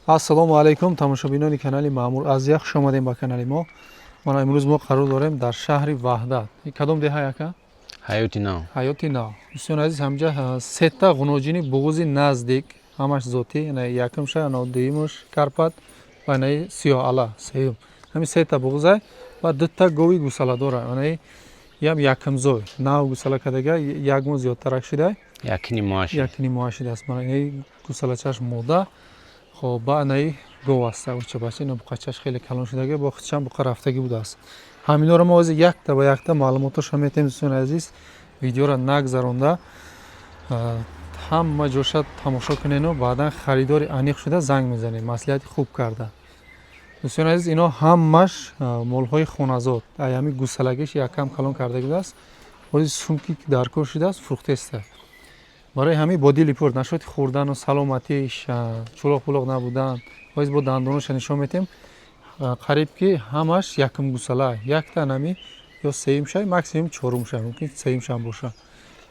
ассалому алайкум тамошобинони канали Маъмур Азия, хуш омадем ба канали мо. Мана имрӯз мо қарор дорем дар шаҳри Ваҳдат. Кадом деҳа яка? Ҳаёти нав. Ҳаёти нав. Дӯстони азиз, ҳамҷа сета ғуноҷини буғузи наздик, ҳамаш зотӣ, якумша, дуюмаш карпат ва сиёҳала сеюм. Ҳамин сета буғузай ва дута гови гусаладора. Ям якумзой. Нав гусала кардага як мо зиёдтарак шидай. Якини моа шидааст. Мана гусалачаш мода. خب با نهی گواسته و چه باشه اینو بقچهش خیلی کلان شده که با خودشم بقا رفتگی بوده است. همینا رو ما از یک تا با یک تا معلوماتش هم میتیم دوستان عزیز ویدیو را نگذرونده همه جوشت تماشا کنین و بعدا خریدار انیق شده زنگ میزنیم مصلحت خوب کرده. دوستان عزیز اینا همش مولهای خونزاد ایامی گوسلگیش یکم کلان کرده بوده است. ولی سومکی که در کار شده است فروخته است. برای همین بادی لیپورت نشد خوردن و سلامتیش چلاق پلاق نبودن باید با دندانش نشون میتیم قریب که همش یکم گوساله یک تا نمی یا سیم شای ماکسیمم چهارم شای ممکن سیم شام باشه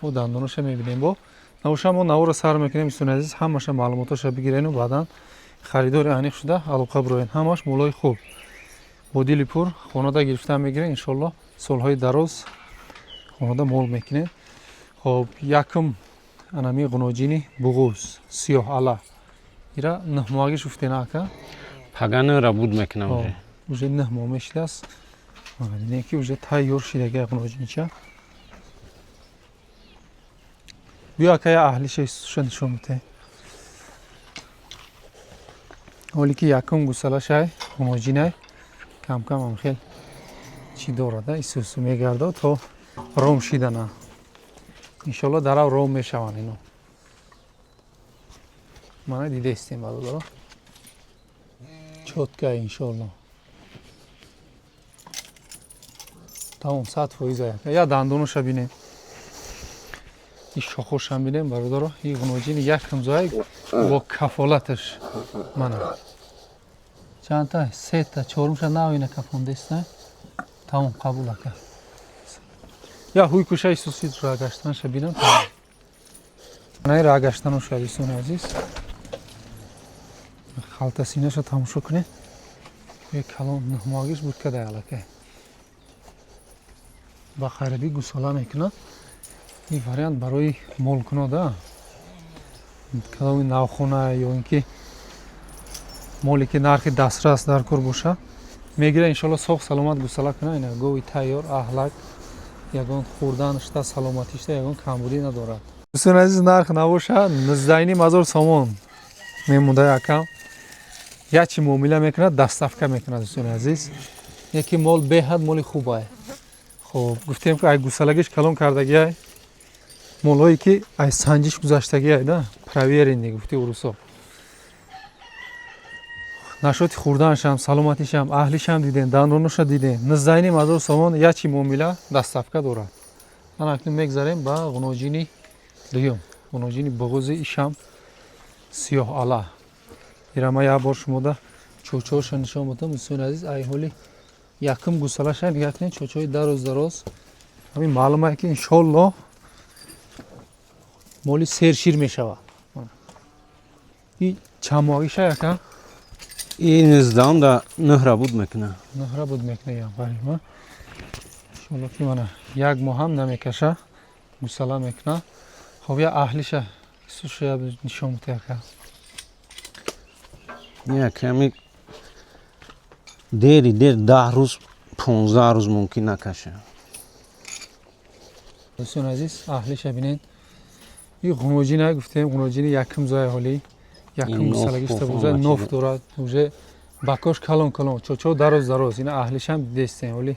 با دندانش میبینیم با نوشم ما نور سر میکنیم دوستان عزیز همش معلوماتش بگیرین و بعدا خریدار انیق شده علاقه بروین همش مولای خوب بادی لیپور خانواده گرفته میگیرین ان شاء الله سالهای دراز خانواده مول میکنه. خب یکم анами ғуноҷини буғуз сиёҳала ира 9 моҳаги шуфтена ака паганра буд мекунам уже 9 моҳ мешидааст неки уже тайёр шидага ғуноҷинича биё ака я аҳлиша истуша нишон мете ҳоле ки якум гусалашай ғуноҷинай камкам ам хел чӣ дорада исусу мегарда то ром шидана иншалло дарав ром мешаванд ино мана дидестем бародаро чотка иншалло тамом 100% я дандонуша бинем ин шохошам бинем бародаро ин ғуноҷини якум зояй бо кафолаташ мана чандта сета чорумша навина кафондеста тамом қабул ака я ҳуй кушаи сусид рагаштанаша бинам наи рагаштануша дӯстони азиз халтасинаша тамошо кунед як калон нӯҳмоҳагиш буд кадай аллакай ба хайрабӣ гусола мекунад ин вариант барои молкунода каломи навхона ё ин ки моле ки нархи дастрас дар кор боша мегира иншалло соғ саломат гусола кунад ина гови тайёр аҳлак ягон хурданшта саломатишта ягон камбудӣ надорад. дӯстони азиз нарх набоша 19000 сомон мемонда якам ячи муомила мекунад даставка мекунад дӯстони азиз яки мол беҳад моли хубае. хоб гуфтем ки ай гусалагиш калон кардагиай молҳое ки ай санҷиш гузаштагиай да проверенди гуфти урусо нашоти хурданашам саломатишам аҳлишам дидем дандонуша дидем 19000 сомон ячи муомила даставка дорад. ман акнун мегзарем ба ғуноҷини дуюм ғуноҷини буғузи ишам сиёҳала ирама як бор шумода чочоша нишон будам дӯстони азиз ай ҳоли якум гусалаша нигоҳ кунед чочои дароз ҳамин маълумае ки иншолло моли сершир мешавад. ин чанд моҳагиша яка ин 19 да 9 буд мекунам 9 буд мекунам барима иншолло ки мана як моҳ ҳам намекаша гусала мекунам. хоб я аҳлиша исуша нишон мута яка яками дер 10 рӯз 15 рӯз мумкин накаша. дӯстони азиз аҳлиша бинед ин ғуноҷина гуфтем ғуноҷини якум зоя ҳоли якум гусалагишта буза ноф дорад уже бакош калон чочо дароз ина аҳлишам дидестем ҳоли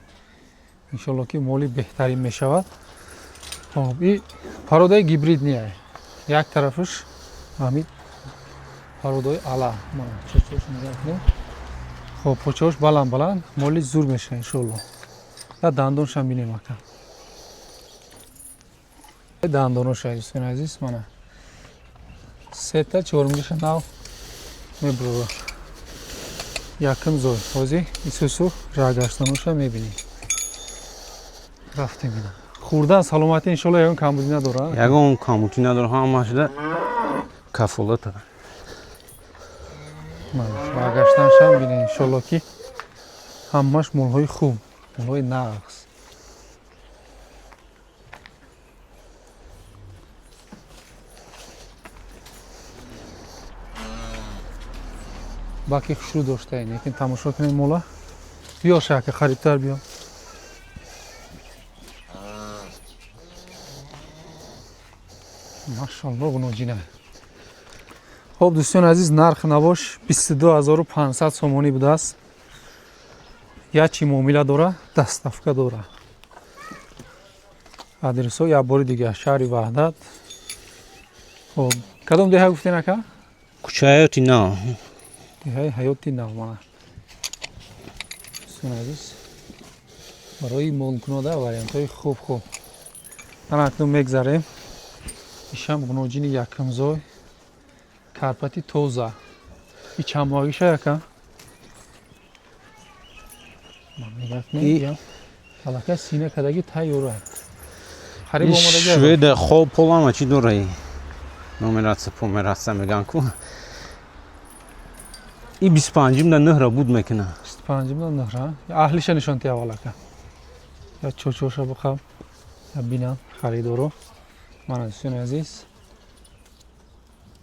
иншолло ки моли беҳтарин мешавад. хоб ин пародаи гибрид ния як тарафаш ҳамин пародаи ала чочош нигоҳ кунед хоб почош баланд моли зур мешавад иншолло. я дандоншам бинем ака дандоноша дӯстони азиз мана сета чорумгиша нав мебурад якум зой ҳозир исусу рагаштануша мебинем рафтем ина хурдан саломатӣ иншолло ягон камбудӣ надорад ягон камбудӣ надорад ҳамашда кафолата баргаштаншам бинед иншоалло ки ҳамаш молҳои хуб, молҳои нағз. баки хушрӯ доштаед, лекин тамошо кунед мола. биё шака қарибтар биё. машалло гуноҷина. хоб дӯстони азиз, нарх навош 22500 сомонӣ будааст. ячи муомила дора, даставка дора. адресо як бори дигар шаҳри Ваҳдат. хоб кадом деҳа гуфтен ака? Кӯчаи Ҳаёти Нав. деҳаи Ҳаёти Нав. мана дӯстони азиз, барои молкунода вариантҳои хуб. мана акнун мегзарем. ишам гуноҷини якумзой, карпати тоза. И чанд моҳагиша яка? аллакай сина кадаги тайёра. хариб омодаги аст. Шведа хоб полама чӣ дораи? Номератсия помератсия меган ку. И 25 да нӯҳра буд мекуна. 25 да нӯҳра. аҳлиша нишонти аввал ака. я чочоша бихаб, я бинам харидоро. мана дӯстони азиз,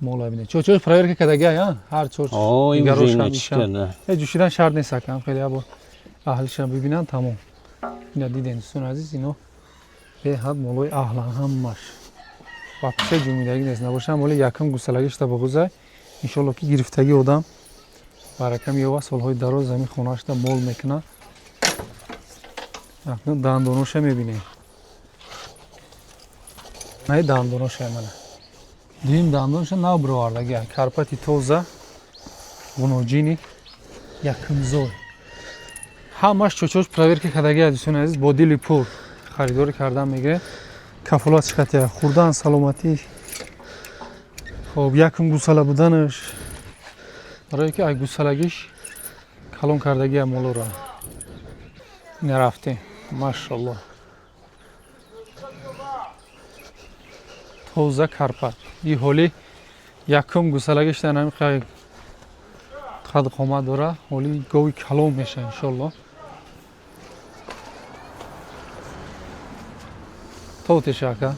мола бинед. чочош проверка кадаги я? ҳар чоч. О, ин ҷушидан. ҷушидан шарт нест ака. хеле або аҳлиша бибинанд тамом. ина диден дӯстони азиз, ино беҳад молои аҳлан ҳамаш. вақти ҷумидагӣ нест. набошам моли якум гусалагишта богузай. иншоалло ки гирифтаги одам барака меёва, солҳои дароз замин хонаашта мол мекуна. акнун дандоноша мебинем. най дандоноша мана. дуюм дандоноша нав бировардаги. карпати тоза, гуноҷини якумзой. ҳамаш чочош проверка кардаги дӯстони азиз, бо дили пур харидорӣ кардан мегиред. кафолат шикати хурдан саломатӣ. хоб якум гусала буданаш барое ки ай гусалагиш калон кардаги молора нарафтем. машалло. тоза карпат. и ҳоли якум гусалагиш дан қад қомат дора. ҳоли гови калон меша иншоалло. тотеша ака.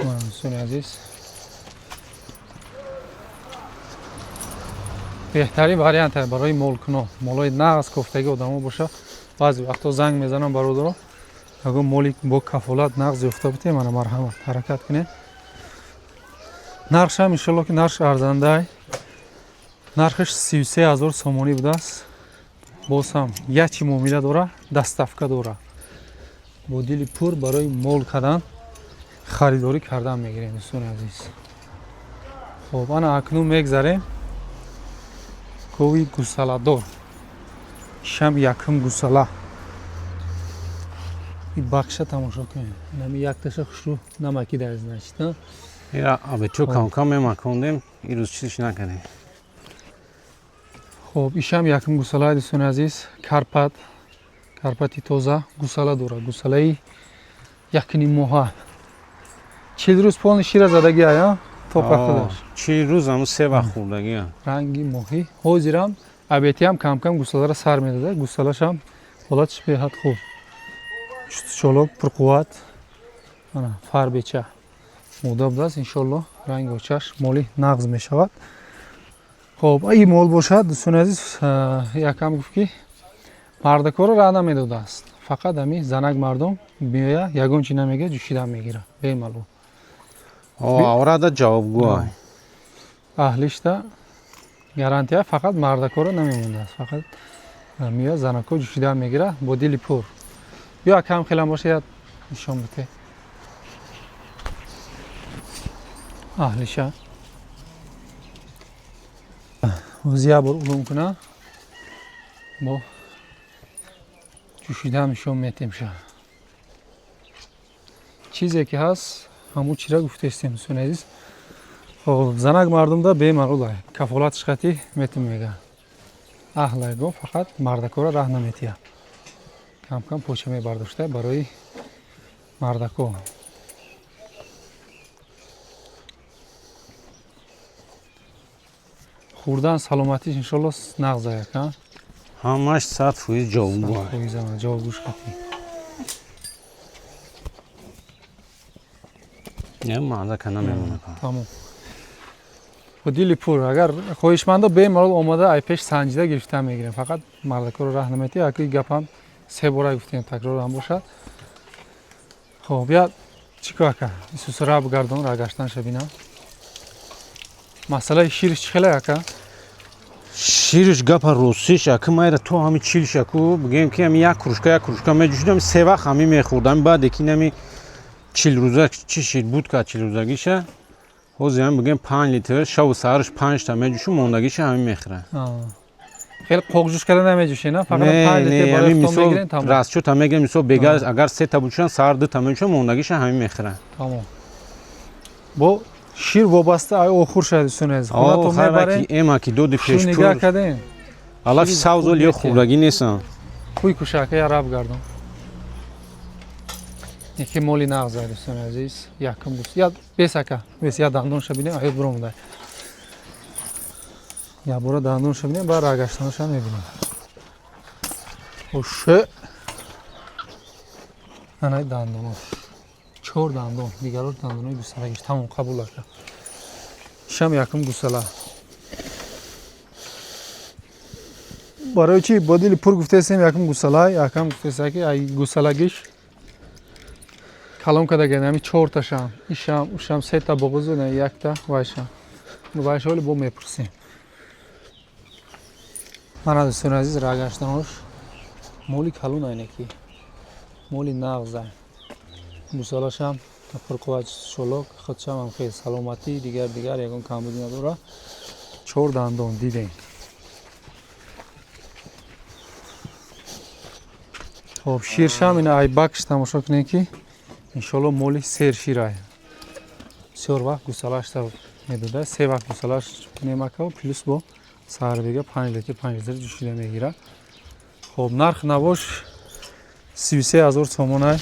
дӯстони азиз, беҳтарин вариант барои молкуно, молои нағз кофтаги одамо боша. баъзе вақтҳо занг мезанам бародаро, агар моли бо кафолат нағз ёфта битем, мана марҳамат ҳаракат кунед. нархшам иншоалло ки нархш арзандае. нархш 33000 сомонӣ будааст. бозам ячи муомила дора, даставка дора. бо дили пур барои мол кардан харидорӣ кардан мегирем дӯстони азиз. хоб ана акнун мегзарем гови гусаладор. ишам якум гусала. и бахша тамошо кунед. нами якташа хушрӯ намакида значит, на? Я абечо кам мемакондем, ирӯз чизиш накардем. хоб ишам якум гусала дӯстони азиз, карпати тоза гусала дора. гусалаи якним моҳа. 40 рӯз полни шира задагӣ ая? то пахтадаш. 40 рӯз ҳамун 3 вақт хӯрдагӣ. ранги моҳӣ. ҳозирам абетиам кам гусалара сар медода. гусалашам ҳолатиш беҳад хуб. чолок пурқувват. ана фарбеча. муда будааст иншоалло ранги очаш моли нағз мешавад. хоб ай мол бошад дӯстони азиз, якам гуфт ки мардакора раҳ намедодааст. фақат ами занак мардум меоя ягон чи намега ҷӯшидан мегира бемалол. аврада ҷавобгӯ. аҳлишта гарантия фақат мардакора намемондааст. фақат меоя занако ҷӯшидан мегира бо дили пур. ё акам хелам боша я нишон бите. аҳлиша ҳозир як бор улум куна бо ҷӯшидан нишон метем ша. чизе ки ҳаст ҳамун чира гуфтестем дӯстони азиз. хоб занак мардумда бемалол кафолат шикати метим мега. аҳлайго фақат мардакора раҳ наметия. кам поча мебардошта барои мардако. хурдан саломатиш иншалло нағз аяк а ҳамаш 100% ҷавоб бо. фоиза ҷавоб гӯш қатӣ Не маза кана мемона. тамом бо дили пур агар хоҳишмандо бемалол омада ай пеш санҷида гирифта мегирем фақат мардакоро раҳ наметӣ аки гапам се бора гуфтем такрор ҳам бошад хоб я чӣ кор ака исӯсо ра бигардон ра гаштанша бинам масъалаи шириш чӣ хела ака Шириш гапа ростиш аки майра то ҳами чилшаку бигем ки ҳами як кружка меҷӯшидам се вақт ҳами мехӯрдам баъде ки нами 40 рӯза чӣ шид буд ка 40 рӯзагиша ҳозир ҳам бигем 5 литр шаву саҳараш 5 та меҷӯшу мондагиша ҳами мехӯра хеле қоқҷӯш карда намеҷӯшед на фақат 5 литр барои худтон мегирен тамом растчӯта мегирем мисол бега агар 3 та будшан саҳар 2 та меҷӯшам мондагиша ҳами мехӯра тамом бо шир вобаста ай охур шаид сунез хонато мебарем ема ки доди шир нигоҳ пешпур кардем алафи савзол ё хурдагӣ нестам хуй кушака я раб гардон яке моли нағз ай дӯстони азиз якум буд я бесака бес я дандонша бинем аёт буромудай я бора дандонша бинем ба рагаштаноша мебинем оше анай дандонош 4 дандон дигарош дандонои гусалагиш тамом қабул ака шам якум гусала барои чӣ бо дили пур гуфтесем якум гусала якам гуфтеса ки ай гусалагиш калон када генами 4 ташам ишам ушам 3 та боғозу не 1 та вайшам вайшоли бо мепурсем мана дӯстони азиз рагаштанош моли калон айнаки моли нағз ай гусалашам пурқувват шолок худшам ам хел саломатӣ дигар ягон камбудӣ надора 4 дандон дидем хоб ширшам ина ай бакш тамошо кунем ки иншолло моли сер шир ай бисёр вақт гусалашта медода 3 вақт гусалаш кунем ака плюс бо саҳарбега 5 литр ҷӯшида мегира хоб нарх навош 33 000 сомон ай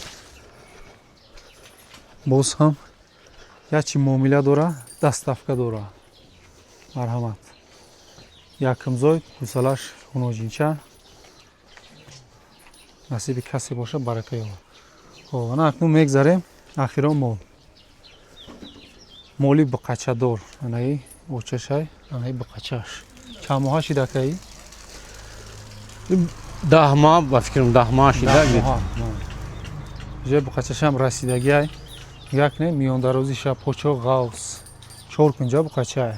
боз ҳам ячи муомила дора даставка дора марҳамат якумзой гусалаш хуноҷинча насиби касе боша барака ёбад хоб ана акнун мегзарем ахирон моли буқачадор анаи очашай анаи буқачаш чанд моҳа шид акаи 10 моҳ ба фикрам 10 моҳ шида ҷои буқачашам расидагӣ ай як не миёндарозиша почо ғавс 4 кунҷа буқача ай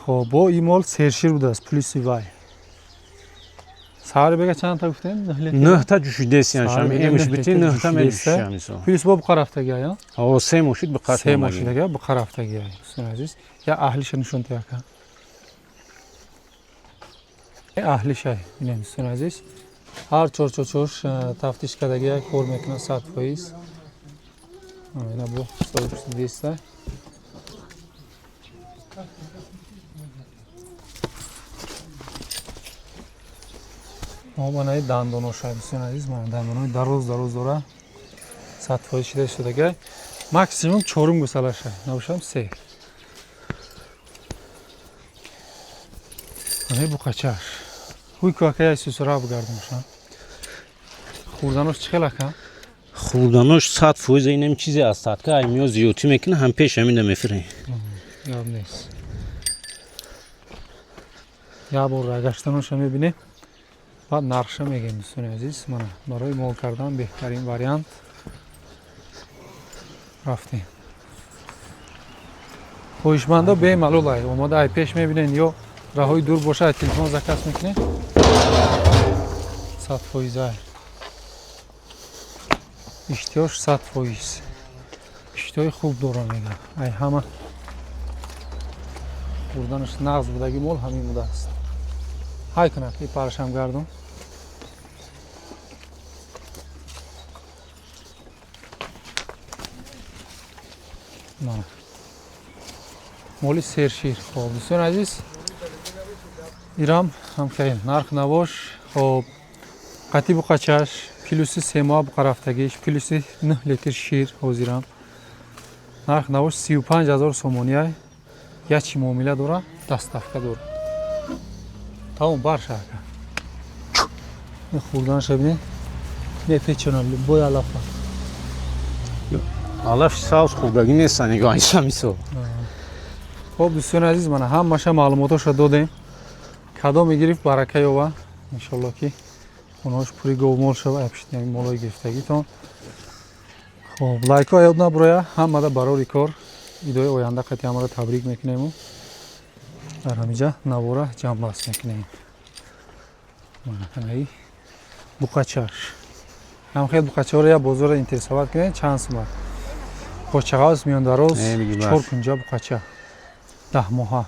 хоб бо ин мол сершир будааст плюси вай саҳар бега чанд та гуфтем 9 та ҷӯшидесиян шам эмиш бити 9 та меҷӯшам мисол плюс бо буқа рафтагӣ ай о 3 мошид буқа 3 мошидага буқа рафтагӣ ай дӯстони азиз я аҳлиша нишонта яка аҳлиш ай бинем дӯстони азиз ҳар чорчочош тафтиш кардагӣ ай кор мекунад 100%. Ина бо 100 обанаи дандоношай дӯстони азиз ман дандонои дароз дора 100% шида шудагай максимум 4 гусалашай набошам 3 анаи буқачаш хуй кака я исӯсора бигардонша хурданош чӣ хел ака хурданош 100% инам чизе аст ка ай миё зиёдтӣ мекунад ҳам пеш ҳамина мефирем ёб нест я бор рагаштаноша мебинем баъд нархша мегем дӯстони азиз мана барои мол кардан беҳтарин вариант рафтем хоҳишмандо бемалол ай омода ай пеш мебинен ё раҳои дур боша ай телефон заказ мекунем 100% ай иштиёш 100% иштиёи хуб дора мега ай ҳама хурданаш нағз будаги мол ҳамин будааст ҳай кунад и парашам гардон моли сершир хоб дӯстони азиз ирам ҳамкай нарх навош хоб қатӣ буқачаш плюси 3 моҳ буқа рафтагиш плюси 9 литр шир ҳозирам нарх навош 35 000 сомони ай ячи муомила дора доставка дорад. Тамом баршака. Хурданаш бинед. Мепечонам любой алафа. алаф савз хурдагӣ нестан нигоҳ исамисо. Хоб дӯстони азиз, мана ҳамаша маълумотошро додем. Кадом мегирифт барака ёва. Иншаллоҳ ки хонаҳош пури говмол шава, япшитнами молои гирифтагитон. Хоб, лайко ёд набуроя, ҳамада барори кор. Идои оянда қати ҳамаро табрик мекунем. дар ҳамиҷа навора ҷамъбаст мекунем. Манаи буқачаш. ҳам хел буқачаҳоро я бозора интересоват кунед, чанд сумат. Бочағаус миёндароз 4 кунҷа буқача. 10 моҳа.